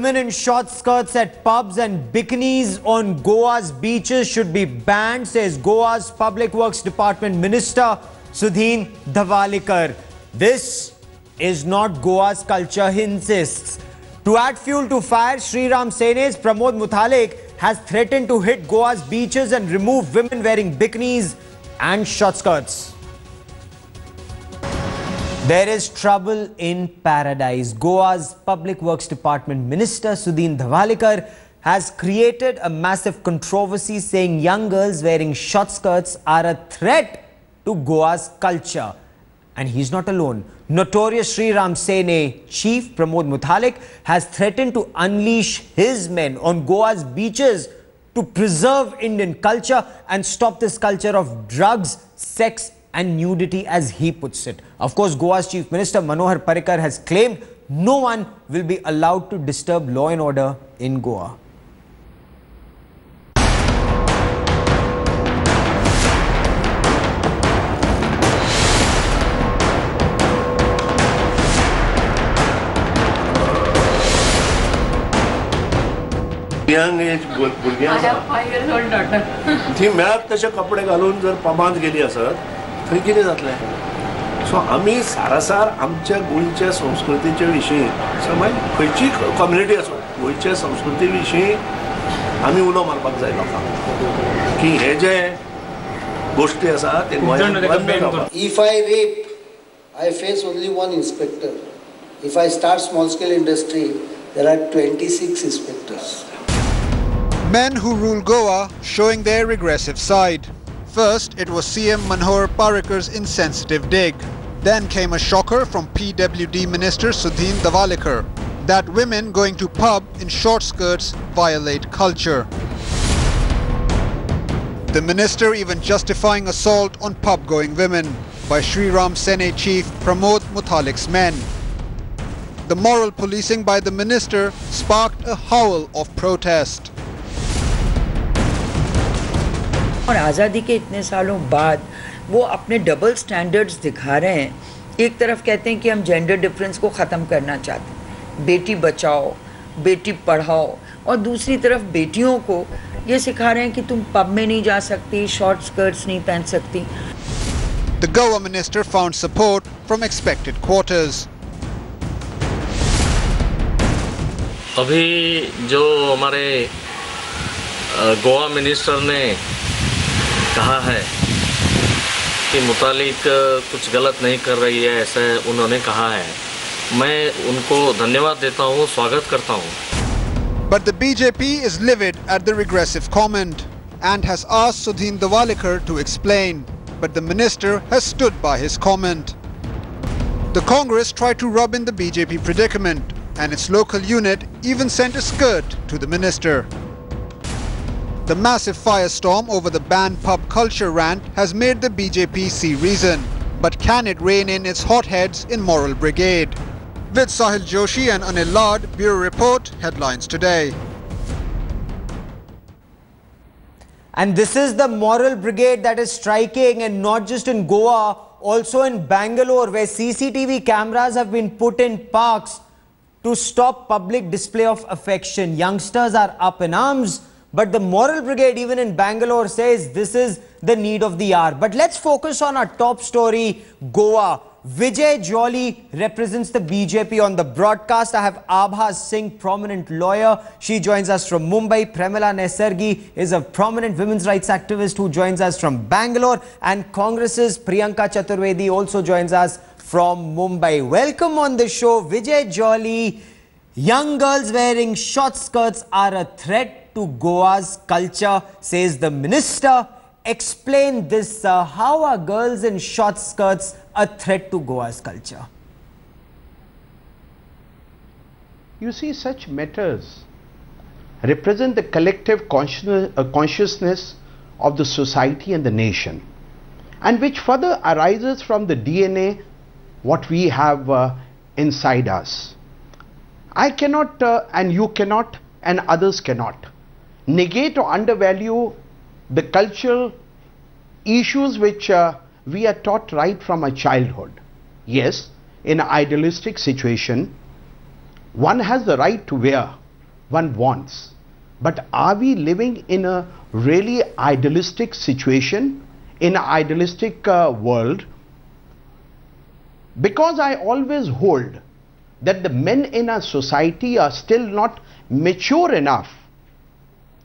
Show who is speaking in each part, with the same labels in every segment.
Speaker 1: Women in short skirts at pubs and bikinis on Goa's beaches should be banned, says Goa's Public Works Department Minister Sudin Dhavalikar. This is not Goa's culture, he insists. To add fuel to fire, Sri Ram Sene's Pramod Muthalik has threatened to hit Goa's beaches and remove women wearing bikinis and short skirts. There is trouble in paradise. Goa's Public Works Department Minister Sudin Dhavalikar has created a massive controversy, saying young girls wearing short skirts are a threat to Goa's culture. And he's not alone. Notorious Sri Ram Sene chief Pramod Muthalik has threatened to unleash his men on Goa's beaches to preserve Indian culture and stop this culture of drugs, sex and nudity, as he puts it. Of course, Goa's Chief Minister Manohar Parrikar has claimed no one will be allowed to disturb law and order in Goa.
Speaker 2: Young age
Speaker 3: I have 5 years old daughter.
Speaker 2: ती मेळात तशे कपडे घालून जर पबांत गेली असत थंय कितें जातलें सो आमी सारासार आमच्या गोंयच्या संस्कृतीचे विशीं समज खंयची कम्युनिटी आसूं गोंयच्या संस्कृती विशीं आमी उलो मारपाक जाय लोकांक की हे जे गोश्टी आसा ते गोंयांत बंद जावपाक.
Speaker 4: If I rape, I face only one inspector. If I start small scale industry, there are 26 inspectors.
Speaker 5: Men who rule Goa showing their regressive side. First, it was CM Manohar Parrikar's insensitive dig. Then came a shocker from PWD Minister Sudin Dhavalikar that women going to pub in short skirts violate culture. The minister even justifying assault on pub-going women by Sri Ram Sene chief Pramod Muthalik's men. The moral policing by the minister sparked a howl of protest.
Speaker 6: और आज़ादी के इतने सालों बाद वो अपने double standards दिखा रहे हैं. एक तरफ कहते हैं कि हम जेंडर डिफरेंस को ख़त्म करना चाहते हैं, बेटी बचाओ, बेटी पढ़ाओ, और दूसरी तरफ बेटियों को ये सिखा रहे हैं कि तुम पब में नहीं जा सकती, शॉर्ट स्कर्ट्स नहीं पहन सकती.
Speaker 5: The Goa minister found support from expected quarters.
Speaker 7: अभी जो हमारे गोवा मिनिस्टर ने कहा है कि मुतालिक कुछ गलत नहीं कर रही है, ऐसे उन्होंने कहा है. मैं उनको धन्यवाद देता हूँ, स्वागत करता हूँ.
Speaker 5: But the BJP is livid at the regressive comment and has asked Sudin Dhavalikar to explain. But the minister has stood by his comment. The Congress tried to rub in the BJP predicament, and its local unit even sent a skirt to the minister. The massive firestorm over the banned pub culture rant has made the BJP see reason. But can it rein in its hotheads in moral brigade? With Sahil Joshi and Anil Lad, Bureau Report, Headlines Today.
Speaker 1: And this is the moral brigade that is striking, and not just in Goa, also in Bangalore, where CCTV cameras have been put in parks to stop public display of affection. Youngsters are up in arms, but the moral brigade even in Bangalore says this is the need of the hour. But let's focus on our top story, Goa. Vijay Jolly represents the BJP on the broadcast. I have Abha Singh, prominent lawyer. She joins us from Mumbai. Premila Nesargi is a prominent women's rights activist who joins us from Bangalore. And Congress's Priyanka Chaturvedi also joins us from Mumbai. Welcome on the show, Vijay Jolly. Young girls wearing short skirts are a threat to Goa's culture, says the minister. Explain this, sir. How are girls in short skirts a threat to Goa's culture?
Speaker 8: You see, such matters represent the collective consciousness of the society and the nation, and which further arises from the DNA what we have inside us. I cannot and you cannot and others cannot negate or undervalue the cultural issues which we are taught right from our childhood. Yes, in an idealistic situation, one has the right to wear one wants. But are we living in a really idealistic situation, in an idealistic world? Because I always hold that the men in our society are still not mature enough.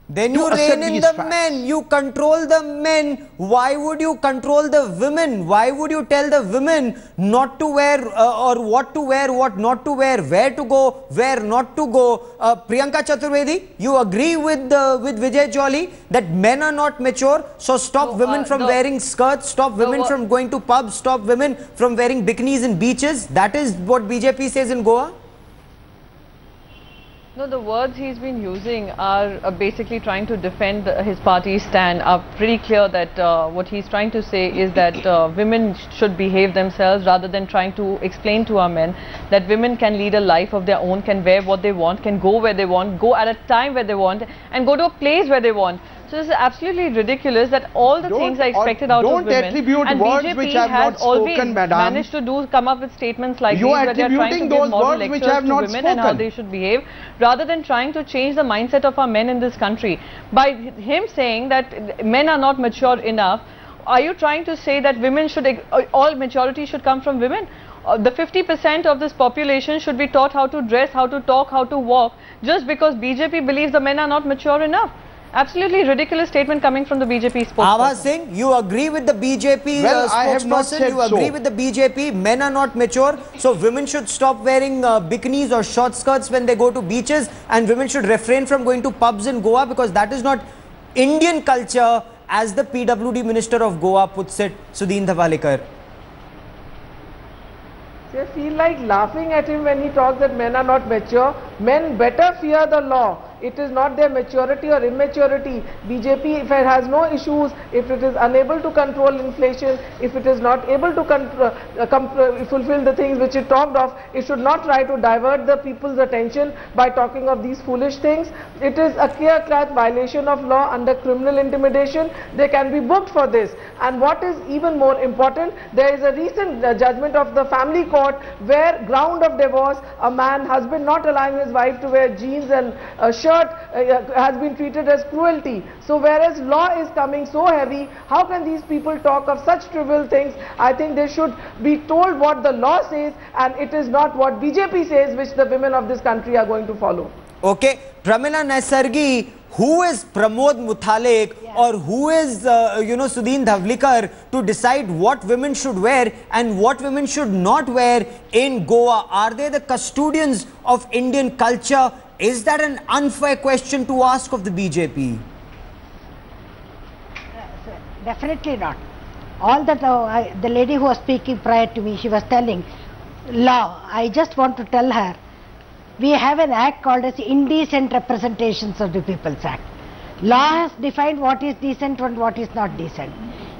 Speaker 1: Then you rein in the men, you control the men. Why would you control the women? Why would you tell the women not to wear or what to wear, what not to wear, where to go, where not to go? Priyanka Chaturvedi, you agree with Vijay Jolly that men are not mature, so stop women from wearing skirts, stop women from going to pubs, stop women from wearing bikinis in beaches. That is what BJP says in Goa?
Speaker 3: No, the words he's been using are basically trying to defend his party's stand. Are pretty clear that what he's trying to say is that women should behave themselves rather than trying to explain to our men that women can lead a life of their own, can wear what they want, can go where they want, go at a time where they want, and go to a place where they want. So this is absolutely ridiculous that all the things are expected out of women.
Speaker 8: Don't attribute words
Speaker 3: BJP
Speaker 8: which have not spoken, madam.
Speaker 3: Managed to come up with statements like these where they are trying to give moral lectures to women and how they should behave, rather than trying to change the mindset of our men in this country. By him saying that men are not mature enough, are you trying to say that women should, all maturity should come from women? The 50% of this population should be taught how to dress, how to talk, how to walk, just because BJP believes the men are not mature enough. Absolutely ridiculous statement coming from the BJP spokesperson.
Speaker 1: Ava Singh, you agree with the BJP spokesperson? You agree with the BJP? Men are not mature, so women should stop wearing bikinis or short skirts when they go to beaches, and women should refrain from going to pubs in Goa because that is not Indian culture, as the PWD Minister of Goa puts it, Sudin Dhavalikar.
Speaker 9: I feel like laughing at him when he talks that men are not mature. Men better fear the law. It is not their maturity or immaturity. BJP, if it has no issues, if it is unable to control inflation, if it is not able to fulfill the things which it talked of, it should not try to divert the people's attention by talking of these foolish things. It is a clear-cut violation of law under criminal intimidation. They can be booked for this. And what is even more important, there is a recent judgment of the family court where ground of divorce, a man, husband not allowing his wife to wear jeans and a shirt has been treated as cruelty. So whereas law is coming so heavy, how can these people talk of such trivial things? I think they should be told what the law says, and it is not what BJP says which the women of this country are going to follow.
Speaker 1: Okay, Pramila Naisargi, who is Pramod Muthalek or who is Sudin Dhavalikar to decide what women should wear and what women should not wear in Goa? Are they the custodians of Indian culture? Is that an unfair question to ask of the BJP?
Speaker 10: Definitely not. All that the lady who was speaking prior to me, she was telling law. I just want to tell her, we have an act called as Indecent Representations of the People's Act. Law has defined what is decent and what is not decent.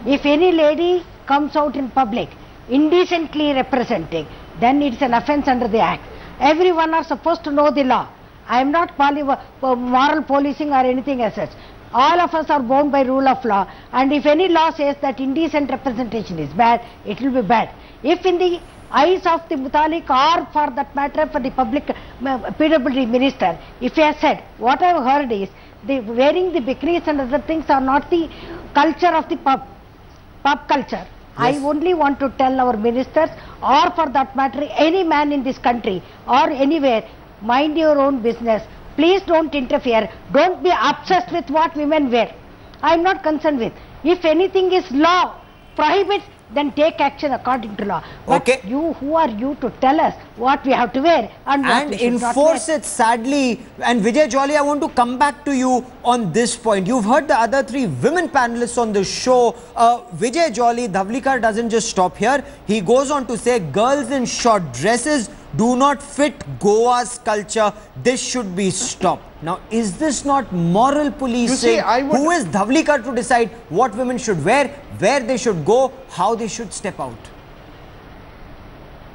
Speaker 10: If any lady comes out in public indecently representing, then it's an offence under the act. Everyone are supposed to know the law. I am not calling moral policing or anything as such. All of us are bound by rule of law, and if any law says that indecent representation is bad, it will be bad. If in the eyes of the Mutalik or for that matter for the public PWD minister, if he has said, what I have heard is, the wearing the bikinis and other things are not the culture of the pub culture. Yes. I only want to tell our ministers, or for that matter any man in this country or anywhere, mind your own business. Please don't interfere. Don't be obsessed with what women wear. I am not concerned with. If anything is law prohibits, then take action according to law. But okay, who are you to tell us what we have to wear and what we should
Speaker 1: enforce
Speaker 10: not wear?
Speaker 1: It sadly. And Vijay Jolly, I want to come back to you on this point. You've heard the other three women panelists on the show. Vijay Jolly, Dhavalikar doesn't just stop here. He goes on to say girls in short dresses do not fit Goa's culture. This should be stopped. Now, is this not moral policing? Who is Dhavalikar to decide what women should wear, where they should go, how they should step out?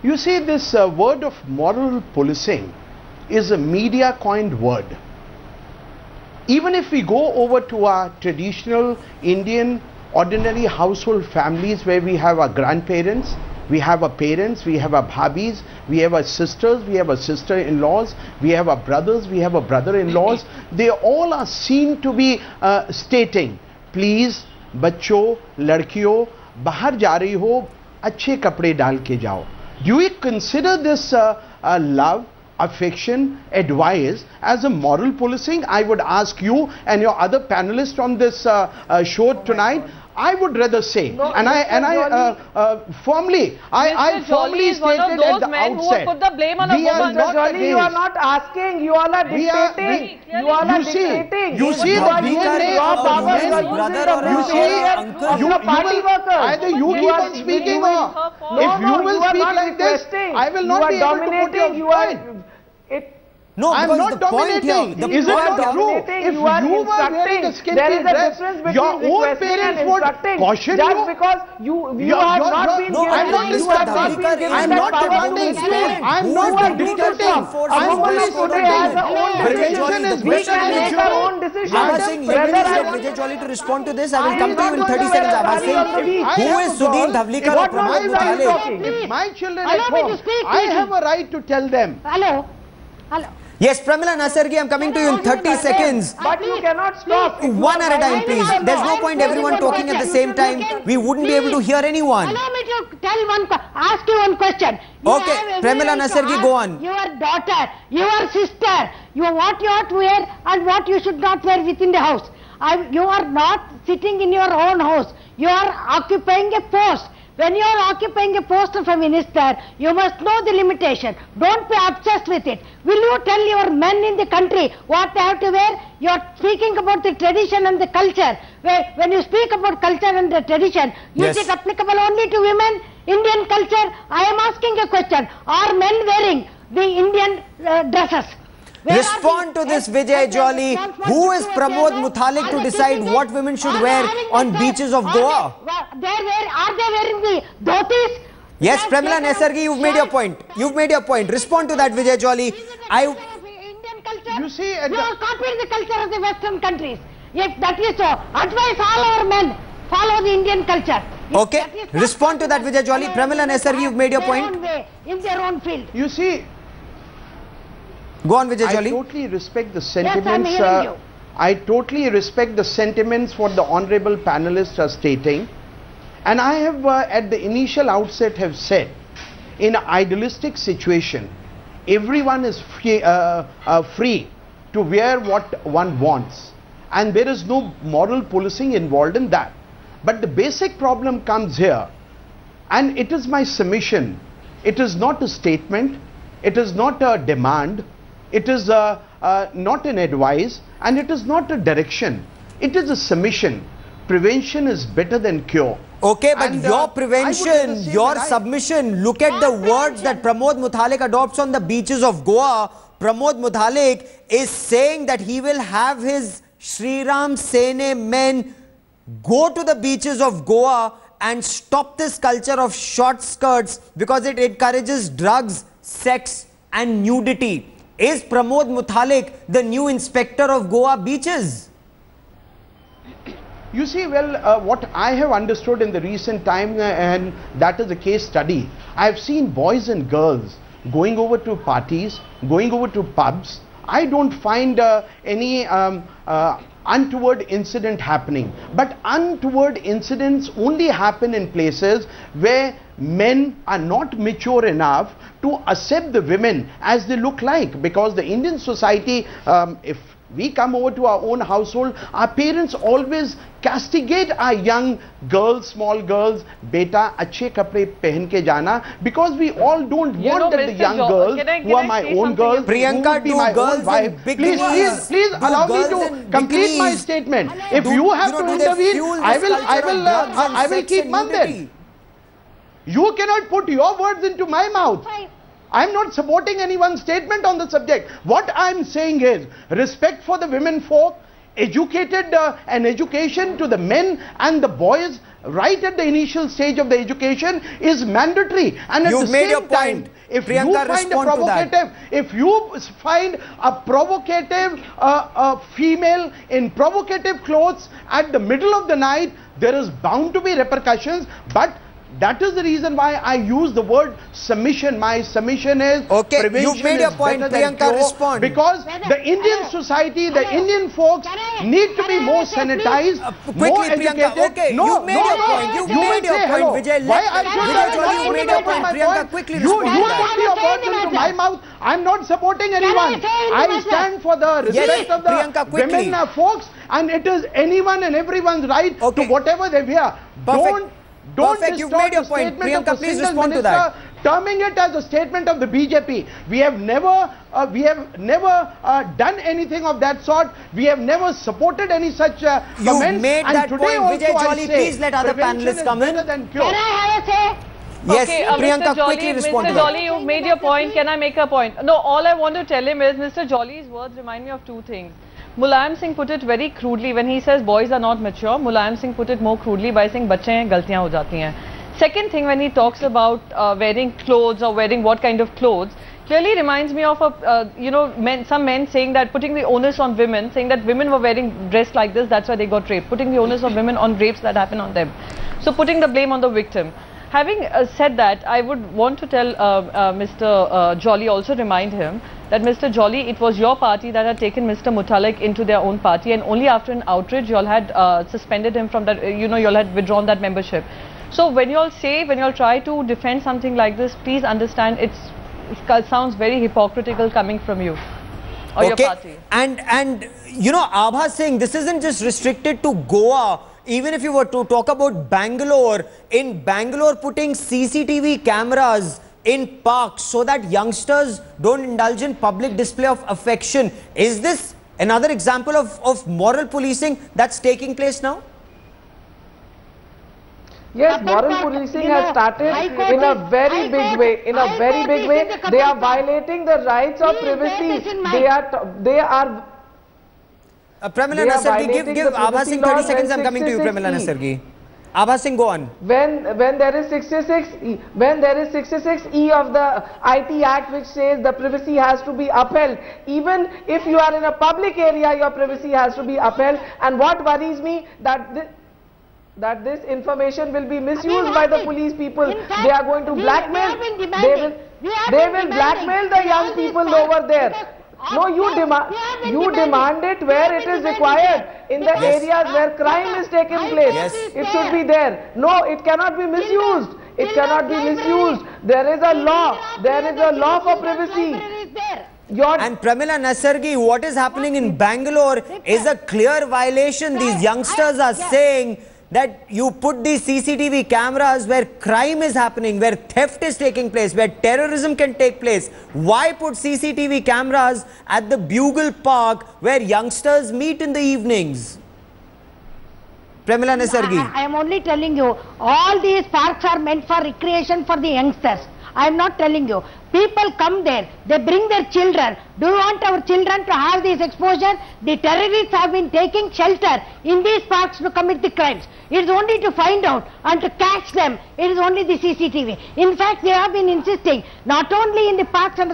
Speaker 8: You see, this word of moral policing is a media coined word. Even if we go over to our traditional Indian ordinary household families where we have our grandparents, We have our parents, we have our bhabis, we have our sisters, we have our sister-in-laws, we have our brothers, we have our brother-in-laws. They all are seen to be stating, please, बच्चों, लड़कियों, बाहर जा रही हो, अच्छे कपड़े डाल के जाओ. Do we consider this love, affection, advice as a moral policing? I would ask you and your other panelists on this show tonight. I would rather say, no, and I firmly stated at the outset,
Speaker 3: who put the blame on
Speaker 8: we are not against.
Speaker 9: You are not asking, you all are dictating. You all are dictating.
Speaker 8: You see,
Speaker 9: brother or
Speaker 8: either you keep on speaking or if you will speak like this, I will not be able to put your point.
Speaker 1: No,
Speaker 8: I'm not dominating. Is it not true? If you were wearing a skimpy dress, your own parents would caution you.
Speaker 9: Just because you have not been given.
Speaker 8: I'm not discussing. I'm not demanding. I'm not dictating. I'm only stating. Prevention is better than cure.
Speaker 1: I was saying, let Vijay Jolly to respond to this. I will come to you in 30 seconds. I was saying, who is Sudin Dhavalikar or Pramod Muthalek?
Speaker 8: If my children at home, I have a right to tell them.
Speaker 10: Hello.
Speaker 1: Yes, Pramila Nasargi, I'm coming to you in 30 seconds.
Speaker 9: But you cannot stop.
Speaker 1: One at a time, please. There's no point everyone talking at the same time. We wouldn't be able to hear anyone.
Speaker 10: Allow me to ask you one question.
Speaker 1: Okay, Pramila Nasargi, go on.
Speaker 10: Your daughter, your sister, what you ought to wear and what you should not wear within the house. You are not sitting in your own house. You are occupying a post. When you are occupying a post of a minister, you must know the limitation. Don't be obsessed with it. Will you tell your men in the country what they have to wear? You are speaking about the tradition and the culture. When you speak about culture and the tradition, is it applicable only to women? Indian culture? I am asking a question. Are men wearing the Indian dresses?
Speaker 1: Respond to this, Vijay Jolly. Who is Pramod Muthalek to decide what women should wear on beaches of Goa?
Speaker 10: Are they wearing the dhotis?
Speaker 1: Yes, Pramila Nasargi, you've made your point. You've made your point. Respond to that, Vijay Jolly.
Speaker 10: Indian culture.
Speaker 8: You see,
Speaker 10: you are copying the culture of the Western countries. If that is so, advise all our men follow the Indian culture.
Speaker 1: Okay, respond to that, Vijay Jolly. Pramila Nasargi, you've made your point.
Speaker 10: In their own field.
Speaker 8: You see,
Speaker 1: go on, Vijay Jolly.
Speaker 8: I totally respect the sentiments.
Speaker 10: Yes, I'm hearing you.
Speaker 8: I totally respect the sentiments what the honorable panelists are stating, and I have at the initial outset have said, in an idealistic situation, everyone is free to wear what one wants, and there is no moral policing involved in that. But the basic problem comes here, and it is my submission. It is not a statement. It is not a demand. It is not an advice, and it is not a direction. It is a submission. Prevention is better than cure.
Speaker 1: Okay, but your prevention, your submission, look at the words that Pramod Muthalek adopts on the beaches of Goa. Pramod Muthalek is saying that he will have his Shri Ram Sene men go to the beaches of Goa and stop this culture of short skirts because it encourages drugs, sex and nudity. Is Pramod Muthalek the new inspector of Goa beaches?
Speaker 8: You see, well, what I have understood in the recent time, and that is a case study, I have seen boys and girls going over to parties, going over to pubs. I don't find any untoward incident happening. But untoward incidents only happen in places where men are not mature enough to accept the women as they look like. Because the Indian society, if we come over to our own household, our parents always castigate our young girls, small girls, beta, achhe kapde pehen ke jana, because we all don't want that the young girls who are my own girls,
Speaker 1: Priyanka,
Speaker 8: who my own wife. Please allow me to complete my statement. If you have to intervene, I will keep mum. You cannot put your words into my mouth. I am not supporting anyone's statement on the subject. What I am saying is respect for the women folk, educated and education to the men and the boys right at the initial stage of the education is mandatory. And at the same time, if you find a provocative female in provocative clothes at the middle of the night, there is bound to be repercussions. But That is the reason why I use the word submission. My submission is prevention.
Speaker 1: You've made your point, Priyanka, respond.
Speaker 8: Because the Indian society, the Indian folks need to be more sanitized, more educated.
Speaker 1: Okay, you've made your point. You've made your point, Vijay.
Speaker 8: Why I should
Speaker 1: you made your point. Priyanka, quickly
Speaker 8: you
Speaker 1: respond.
Speaker 8: put the words into my mouth. I'm not supporting anyone. I stand for the respect of the women folks, and it is anyone and everyone's right to whatever they wear. Don't
Speaker 1: You've made your point. Priyanka, please respond to that.
Speaker 8: Terming it as a statement of the BJP. We have never done anything of that sort. We have never supported any such comments.
Speaker 1: You've made that point, Vijay Jolly. Please let other panelists come in.
Speaker 3: Can I have a say?
Speaker 1: Yes,
Speaker 3: okay,
Speaker 1: Priyanka,
Speaker 3: Mr. Jolly,
Speaker 1: quickly respond
Speaker 3: Mr. Jolly, you've made your point. Can I make a point? No, all I want to tell him is Mr. Jolly's words remind me of two things. Mulayam Singh put it very crudely when he says boys are not mature. Mulayam Singh put it more crudely by saying बच्चे हैं गलतियां हो जाती हैं. Second thing, when he talks about wearing clothes or wearing what kind of clothes, clearly reminds me of a some men saying that, putting the onus on women, saying that women were wearing dressed like this, that's why they got raped, putting the onus of women on rapes that happen on them. So putting the blame on the victim. Having said that, I would want to tell Mr. Jolly, also remind him that Mr. Jolly, it was your party that had taken Mr. Mutalik into their own party, and only after an outrage you all had suspended him from that, you all had withdrawn that membership. So when you all say, when you all try to defend something like this, please understand it sounds very hypocritical coming from you or your party.
Speaker 1: And you know, Abha Singh, this isn't just restricted to Goa. Even if you were to talk about Bangalore, in Bangalore putting CCTV cameras in parks so that youngsters don't indulge in public display of affection. Is this another example of moral policing that's taking place now?
Speaker 9: Yes, moral policing has started in a very big way. In a very big way, they are violating the rights of privacy. They are
Speaker 1: Pramila Nasargi, give Abha Singh 30 seconds. I'm coming to you, Pramila Nasargi. Abha Singh, go on.
Speaker 9: When there is 66E of the IT Act which says the privacy has to be upheld, even if you are in a public area, your privacy has to be upheld. And what worries me that this information will be misused by the police people. They are going to blackmail. They will blackmail the young people over there. No, you demand it where it is required, in the areas where crime is taking place. It should be there. No, it cannot be misused. It cannot be misused. There is a law. There is a law for privacy.
Speaker 1: And Pramila Nasargi, what is happening in Bangalore is a clear violation. These youngsters are saying that you put these CCTV cameras where crime is happening, where theft is taking place, where terrorism can take place. Why put CCTV cameras at the Bugle Park where youngsters meet in the evenings? Pramila Nasargi.
Speaker 10: I am only telling you, all these parks are meant for recreation for the youngsters. I am not telling you. People come there, they bring their children. Do you want our children to have this exposure? The terrorists have been taking shelter in these parks to commit the crimes. It is only to find out and to catch them. It is only the CCTV. In fact, they have been insisting, not only in the parks and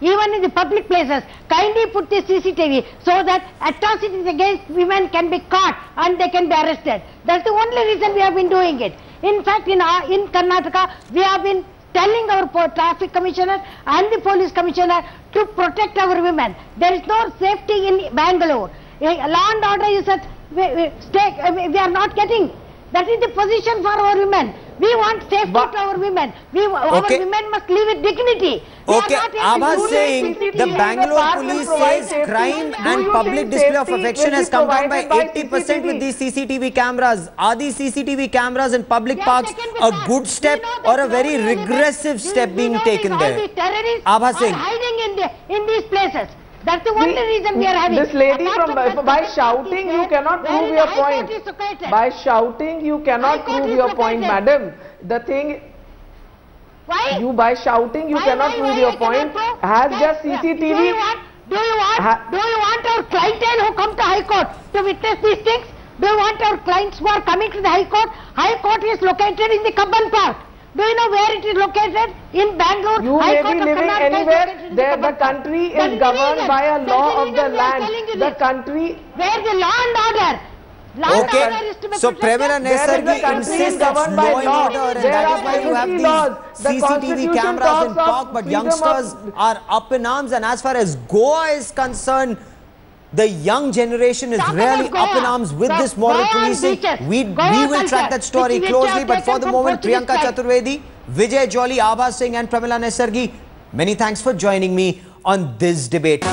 Speaker 10: even in the public places, kindly put the CCTV so that atrocities against women can be caught and they can be arrested. That's the only reason we have been doing it. In fact, in Karnataka, we have been telling our traffic commissioner and the police commissioner to protect our women. There is no safety in Bangalore. Law and order is at stake. We are not getting. That is the position for our women. We want safety to our women. Our women must live with dignity.
Speaker 1: Okay, Abha saying the Bangalore police says crime and public display of affection has come down by 80% with these CCTV cameras. Are these CCTV cameras in public parks a good step or a very regressive step being taken there? Abha Singh.
Speaker 10: Hiding in these places. That's the only reason we are having.
Speaker 9: This lady by shouting you cannot prove your point. By shouting you cannot prove your point, madam. The thing, by shouting you cannot prove your point. Has just CCTV.
Speaker 10: Do you want our clientele who come to High Court to witness these things? Do you want our clients who are coming to the High Court? High Court is located in the Kabban Park. Do you know where it is located? In Bangalore.
Speaker 9: You may be living anywhere. The country is governed by a law of the land. The country
Speaker 10: where the law and order.
Speaker 1: Okay, so Premila Nesargi insists that's law and order, and that is why you have these CCTV cameras in park, but youngsters are up in arms. And as far as Goa is concerned, the young generation is really up in arms with this moral policing. We will track that story closely, but for the moment, Priyanka Chaturvedi, Vijay Jolly, Abha Singh and Premila Nesargi, many thanks for joining me on this debate.